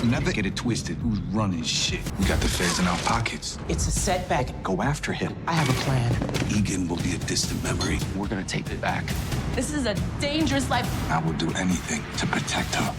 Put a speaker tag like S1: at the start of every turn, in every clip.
S1: Never get it twisted. Who's running shit? We got the feds in our pockets.
S2: It's a setback.
S1: Go after him.
S2: I have a plan.
S1: Egan will be a distant memory. We're gonna take it back.
S3: This is a dangerous life.
S1: I will do anything to protect her.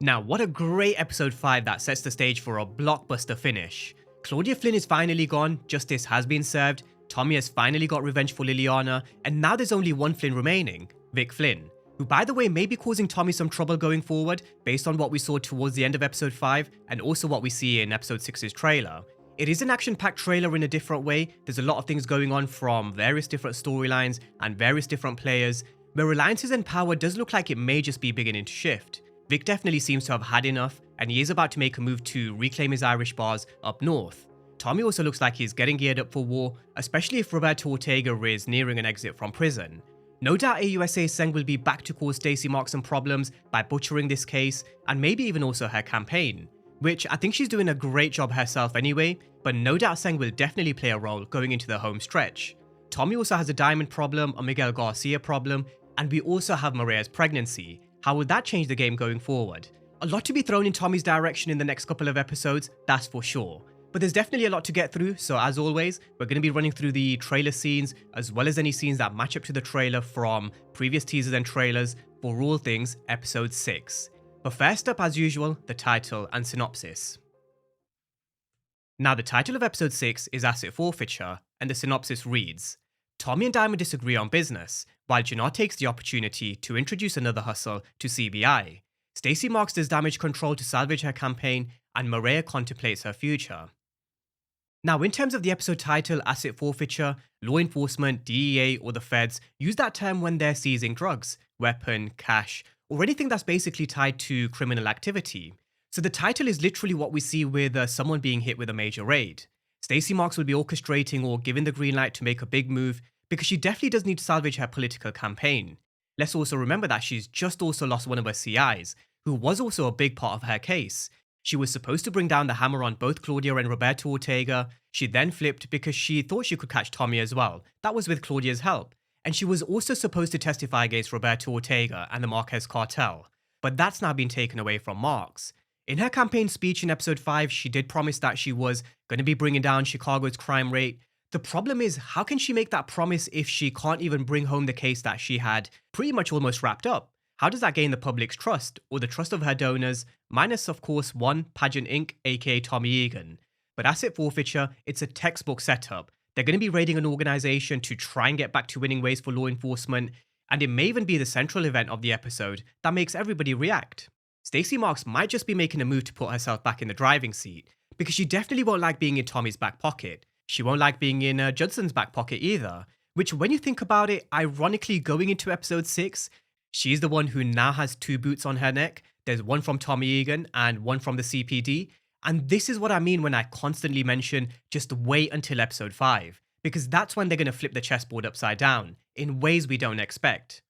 S4: Now, what a great episode 5 that sets the stage for a blockbuster finish. Claudia Flynn is finally gone, justice has been served, Tommy has finally got revenge for Liliana, and now there's only one Flynn remaining, Vic Flynn, who by the way may be causing Tommy some trouble going forward based on what we saw towards the end of episode 5 and also what we see in episode 6's trailer. It is an action-packed trailer in a different way. There's a lot of things going on from various different storylines and various different players, where alliances and power does look like it may just be beginning to shift. Vic definitely seems to have had enough, and he is about to make a move to reclaim his Irish bars up north. Tommy also looks like he's getting geared up for war, especially if Roberto Ortega is nearing an exit from prison. No doubt AUSA Seng will be back to cause Stacey Marks some problems by butchering this case, and maybe even also her campaign, which I think she's doing a great job herself anyway, but no doubt Seng will definitely play a role going into the home stretch. Tommy also has a diamond problem, a Miguel Garcia problem, and we also have Maria's pregnancy. How would that change the game going forward? A lot to be thrown in Tommy's direction in the next couple of episodes, that's for sure. But there's definitely a lot to get through, so as always, we're going to be running through the trailer scenes, as well as any scenes that match up to the trailer from previous teasers and trailers for all things episode 6. But first up, as usual, the title and synopsis. Now, the title of episode 6 is Asset Forfeiture, and the synopsis reads, Tommy and Diamond disagree on business, while Jannar takes the opportunity to introduce another hustle to CBI. Stacey Marks does damage control to salvage her campaign, and Maria contemplates her future. Now, in terms of the episode title, Asset Forfeiture, law enforcement, DEA, or the feds use that term when they're seizing drugs, weapon, cash, or anything that's basically tied to criminal activity. So the title is literally what we see with someone being hit with a major raid. Stacey Marks will be orchestrating or giving the green light to make a big move because she definitely does need to salvage her political campaign. Let's also remember that she's just also lost one of her CIs, who was also a big part of her case. She was supposed to bring down the hammer on both Claudia and Roberto Ortega. She then flipped because she thought she could catch Tommy as well. That was with Claudia's help. And she was also supposed to testify against Roberto Ortega and the Marquez cartel. But that's now been taken away from Marks. In her campaign speech in episode 5, she did promise that she was going to be bringing down Chicago's crime rate. The problem is, how can she make that promise if she can't even bring home the case that she had pretty much almost wrapped up? How does that gain the public's trust, or the trust of her donors, minus of course one, Pageant Inc., aka Tommy Egan. But Asset Forfeiture, it's a textbook setup. They're going to be raiding an organization to try and get back to winning ways for law enforcement, and it may even be the central event of the episode that makes everybody react. Stacey Marks might just be making a move to put herself back in the driving seat, because she definitely won't like being in Tommy's back pocket. She won't like being in Judson's back pocket either, which when you think about it, ironically going into episode 6, she's the one who now has 2 boots on her neck. There's one from Tommy Egan and one from the CPD. And this is what I mean when I constantly mention just wait until episode 5, because that's when they're going to flip the chessboard upside down in ways we don't expect.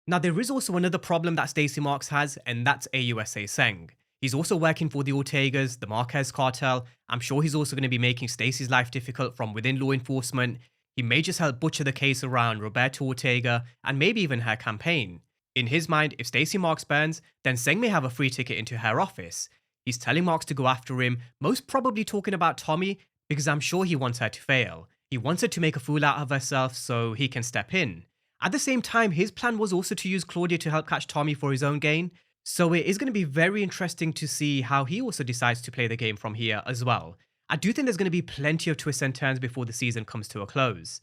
S4: Now, there is also another problem that Stacey Marks has, and that's AUSA Seng. He's also working for the Ortegas, the Marquez cartel. I'm sure he's also going to be making Stacey's life difficult from within law enforcement. He may just help butcher the case around Roberto Ortega and maybe even her campaign. In his mind, if Stacey Marks burns, then Seng may have a free ticket into her office. He's telling Marks to go after him, most probably talking about Tommy, because I'm sure he wants her to fail. He wants her to make a fool out of herself so he can step in. At the same time, his plan was also to use Claudia to help catch Tommy for his own gain, so it is going to be very interesting to see how he also decides to play the game from here as well. I do think there's going to be plenty of twists and turns before the season comes to a close.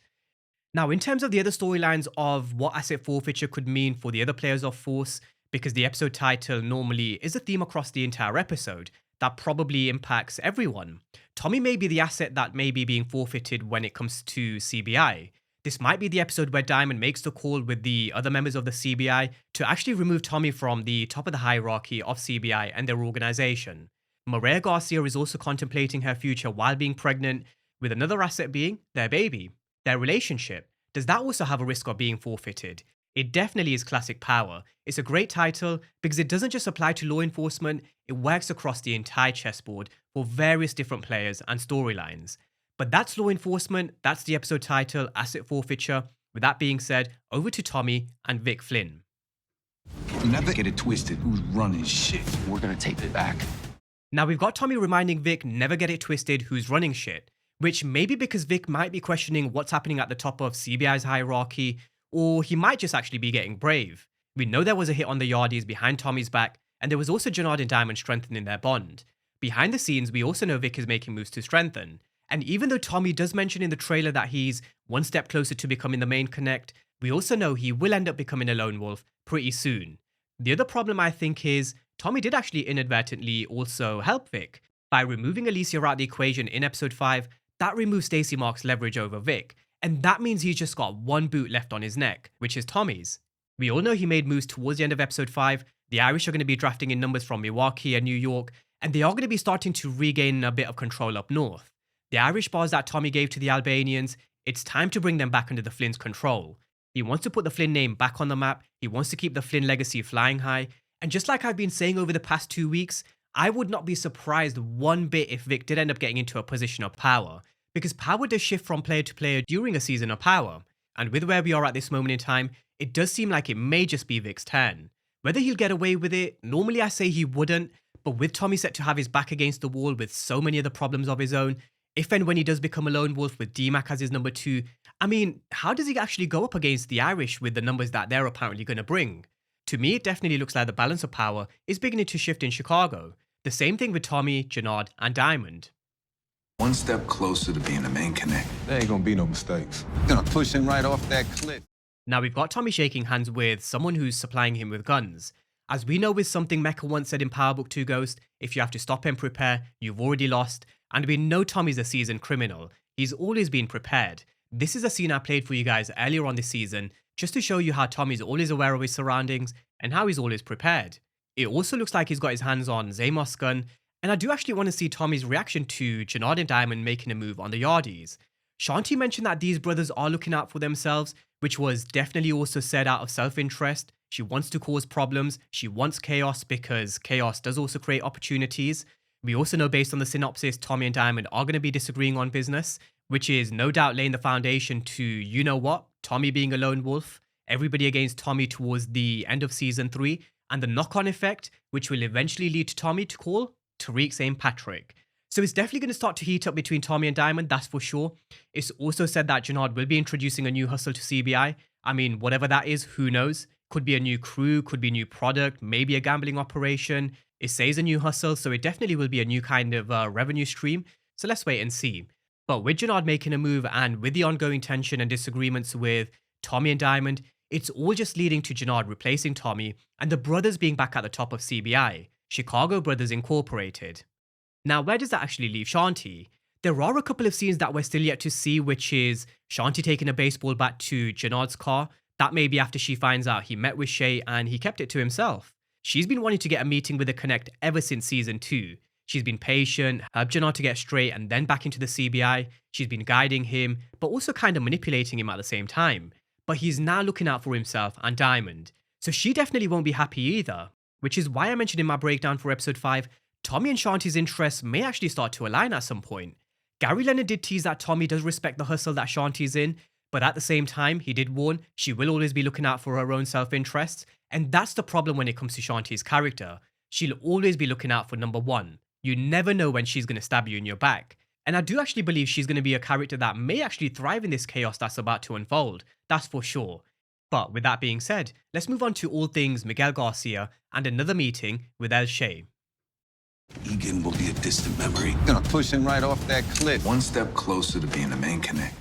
S4: Now, in terms of the other storylines of what Asset Forfeiture could mean for the other players of Force, because the episode title normally is a theme across the entire episode, that probably impacts everyone. Tommy may be the asset that may be being forfeited when it comes to CBI. This might be the episode where Diamond makes the call with the other members of the CBI to actually remove Tommy from the top of the hierarchy of CBI and their organization. Maria Garcia is also contemplating her future while being pregnant, with another asset being their baby. Their relationship, does that also have a risk of being forfeited? It definitely is classic power. It's a great title because it doesn't just apply to law enforcement, it works across the entire chessboard for various different players and storylines. But that's law enforcement, that's the episode title, Asset Forfeiture. With that being said, over to Tommy and Vic Flynn.
S1: Never get it twisted. Who's running shit?
S2: We're gonna take it back.
S4: Now we've got Tommy reminding Vic never get it twisted who's running shit, which may be because Vic might be questioning what's happening at the top of CBI's hierarchy, or he might just actually be getting brave. We know there was a hit on the Yardies behind Tommy's back, and there was also Jannard and Diamond strengthening their bond. Behind the scenes, we also know Vic is making moves to strengthen. And even though Tommy does mention in the trailer that he's one step closer to becoming the main Connect, we also know he will end up becoming a lone wolf pretty soon. The other problem I think is, Tommy did actually inadvertently also help Vic. By removing Alicia out the equation in episode 5, that removes Stacey Marks' leverage over Vic, and that means he's just got one boot left on his neck, which is Tommy's. We all know he made moves towards the end of episode 5, the Irish are going to be drafting in numbers from Milwaukee and New York, and they are going to be starting to regain a bit of control up north. The Irish bars that Tommy gave to the Albanians, it's time to bring them back under the Flynn's control. He wants to put the Flynn name back on the map, he wants to keep the Flynn legacy flying high, and just like I've been saying over the past 2 weeks, I would not be surprised one bit if Vic did end up getting into a position of power, because power does shift from player to player during a season of power, and with where we are at this moment in time, it does seem like it may just be Vic's turn. Whether he'll get away with it, normally I say he wouldn't, but with Tommy set to have his back against the wall with so many other problems of his own, if and when he does become a lone wolf with DMAC as his number 2, I mean, how does he actually go up against the Irish with the numbers that they're apparently going to bring? To me, it definitely looks like the balance of power is beginning to shift in Chicago. The same thing with Tommy, Jannard, and Diamond.
S1: One step closer to being the main Connect.
S5: There ain't gonna be no mistakes.
S2: Gonna push him right off that cliff.
S4: Now we've got Tommy shaking hands with someone who's supplying him with guns. As we know with something Mecha once said in Power Book 2 Ghost, if you have to stop and prepare, you've already lost. And we know Tommy's a seasoned criminal. He's always been prepared. This is a scene I played for you guys earlier on this season, just to show you how Tommy's always aware of his surroundings and how he's always prepared. It also looks like he's got his hands on Zamos' gun, and I do actually want to see Tommy's reaction to Jannard and Diamond making a move on the Yardies. Shanti mentioned that these brothers are looking out for themselves, which was definitely also said out of self-interest. She wants to cause problems, she wants chaos because chaos does also create opportunities. We also know based on the synopsis, Tommy and Diamond are going to be disagreeing on business, which is no doubt laying the foundation to, you know what, Tommy being a lone wolf, everybody against Tommy towards the end of season 3, and the knock-on effect, which will eventually lead to Tommy to call Tariq St. Patrick. So it's definitely going to start to heat up between Tommy and Diamond, that's for sure. It's also said that Jannard will be introducing a new hustle to CBI. I mean, whatever that is, who knows? Could be a new crew, could be a new product, maybe a gambling operation. It says a new hustle, so it definitely will be a new kind of revenue stream. So let's wait and see. But with Jannard making a move and with the ongoing tension and disagreements with Tommy and Diamond, it's all just leading to Jannard replacing Tommy and the brothers being back at the top of CBI, Chicago Brothers Incorporated. Now, where does that actually leave Shanti? There are a couple of scenes that we're still yet to see, which is Shanti taking a baseball bat to Jannard's car. That may be after she finds out he met with Shay and he kept it to himself. She's been wanting to get a meeting with the Connect ever since season 2. She's been patient, helped Jannard to get straight and then back into the CBI. She's been guiding him, but also kind of manipulating him at the same time. But he's now looking out for himself and Diamond. So she definitely won't be happy either. Which is why I mentioned in my breakdown for episode 5, Tommy and Shanti's interests may actually start to align at some point. Gary Leonard did tease that Tommy does respect the hustle that Shanti's in, but at the same time, he did warn she will always be looking out for her own self-interests, and that's the problem when it comes to Shanti's character. She'll always be looking out for number 1. You never know when she's going to stab you in your back. And I do actually believe she's going to be a character that may actually thrive in this chaos that's about to unfold, that's for sure. But with that being said, let's move on to all things Miguel Garcia and another meeting with El Shay.
S1: Egan will be a distant memory.
S2: Gonna push him right off that cliff.
S1: One step closer to being the main Connect.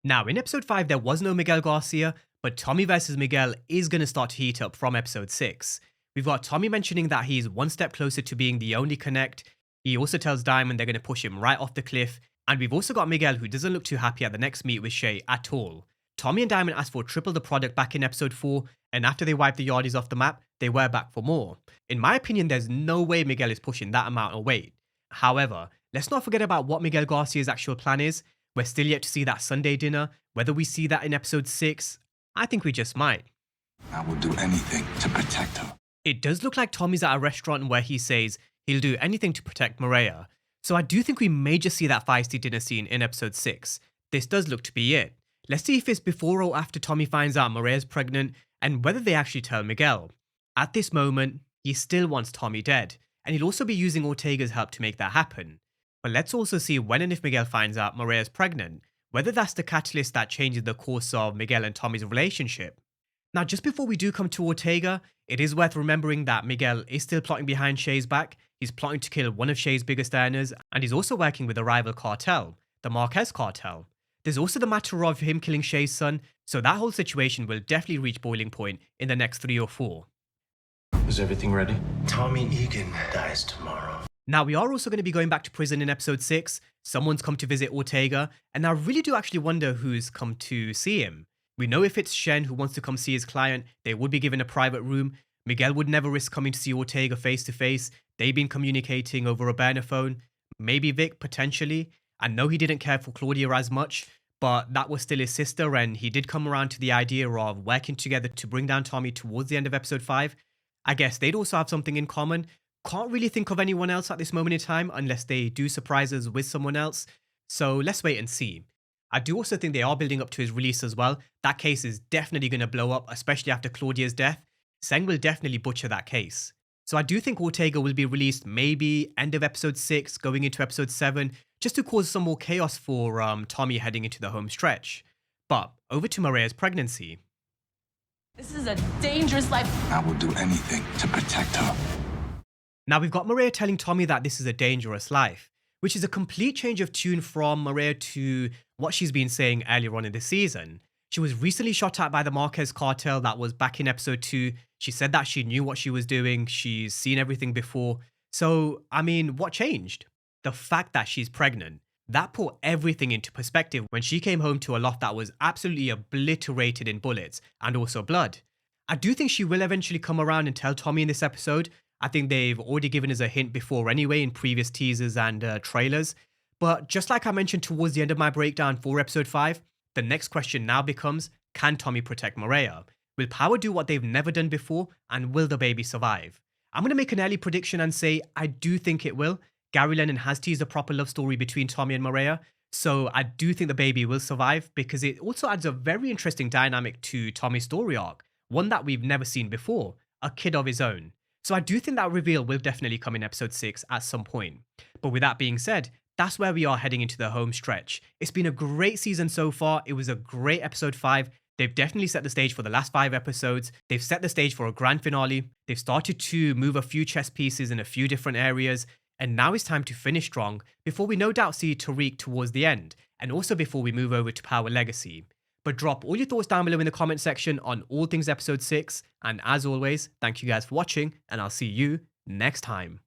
S4: Now, in episode 5, there was no Miguel Garcia, but Tommy versus Miguel is going to start to heat up from episode 6. We've got Tommy mentioning that he's one step closer to being the only Connect. He also tells Diamond they're going to push him right off the cliff. And we've also got Miguel, who doesn't look too happy at the next meet with Shay at all. Tommy and Diamond asked for triple the product back in episode 4, and after they wiped the Yardies off the map, they were back for more. In my opinion, there's no way Miguel is pushing that amount of weight. However, let's not forget about what Miguel Garcia's actual plan is. We're still yet to see that Sunday dinner. Whether we see that in episode 6, I think we just might.
S1: I will do anything to protect her.
S4: It does look like Tommy's at a restaurant where he says he'll do anything to protect Maria. So I do think we may just see that feisty dinner scene in episode 6. This does look to be it. Let's see if it's before or after Tommy finds out Maria's pregnant and whether they actually tell Miguel. At this moment, he still wants Tommy dead, and he'll also be using Ortega's help to make that happen. But let's also see when and if Miguel finds out Maria's pregnant, whether that's the catalyst that changes the course of Miguel and Tommy's relationship. Now, just before we do come to Ortega, it is worth remembering that Miguel is still plotting behind Shay's back. He's plotting to kill one of Shay's biggest earners, and he's also working with a rival cartel, the Marquez cartel. There's also the matter of him killing Shay's son, so that whole situation will definitely reach boiling point in the next 3 or 4.
S5: Is everything ready? Tommy Egan dies tomorrow.
S4: Now, we are also going to be going back to prison in episode 6. Someone's come to visit Ortega, and I really do actually wonder who's come to see him. We know if it's Shen who wants to come see his client, they would be given a private room. Miguel would never risk coming to see Ortega face to face. They've been communicating over a burner phone. Maybe Vic, potentially. I know he didn't care for Claudia as much, but that was still his sister, and he did come around to the idea of working together to bring down Tommy towards the end of episode 5. I guess they'd also have something in common. Can't really think of anyone else at this moment in time unless they do surprise us with someone else. So let's wait and see. I do also think they are building up to his release as well. That case is definitely going to blow up, especially after Claudia's death. Seng will definitely butcher that case. So I do think Ortega will be released maybe end of episode 6, going into episode 7, just to cause some more chaos for Tommy heading into the home stretch. But over to Maria's pregnancy.
S3: This is a dangerous life.
S1: I will do anything to protect her.
S4: Now we've got Maria telling Tommy that this is a dangerous life, which is a complete change of tune from Maria to what she's been saying earlier on in the season. She was recently shot at by the Marquez cartel. That was back in episode 2. She said that she knew what she was doing. She's seen everything before. So, I mean, what changed? The fact that she's pregnant. That put everything into perspective when she came home to a loft that was absolutely obliterated in bullets and also blood. I do think she will eventually come around and tell Tommy in this episode. I think they've already given us a hint before anyway in previous teasers and trailers. But just like I mentioned towards the end of my breakdown for episode 5, the next question now becomes, can Tommy protect Maria? Will Power do what they've never done before, and will the baby survive? I'm going to make an early prediction and say I do think it will. Gary Lennon has teased a proper love story between Tommy and Maria, so I do think the baby will survive because it also adds a very interesting dynamic to Tommy's story arc, one that we've never seen before, a kid of his own. So I do think that reveal will definitely come in episode 6 at some point. But with that being said, that's where we are heading into the home stretch. It's been a great season so far. It was a great episode 5. They've definitely set the stage for the last 5 episodes. They've set the stage for a grand finale. They've started to move a few chess pieces in a few different areas. And now it's time to finish strong before we no doubt see Tariq towards the end. And also before we move over to Power Legacy. But drop all your thoughts down below in the comment section on all things episode 6. And as always, thank you guys for watching, and I'll see you next time.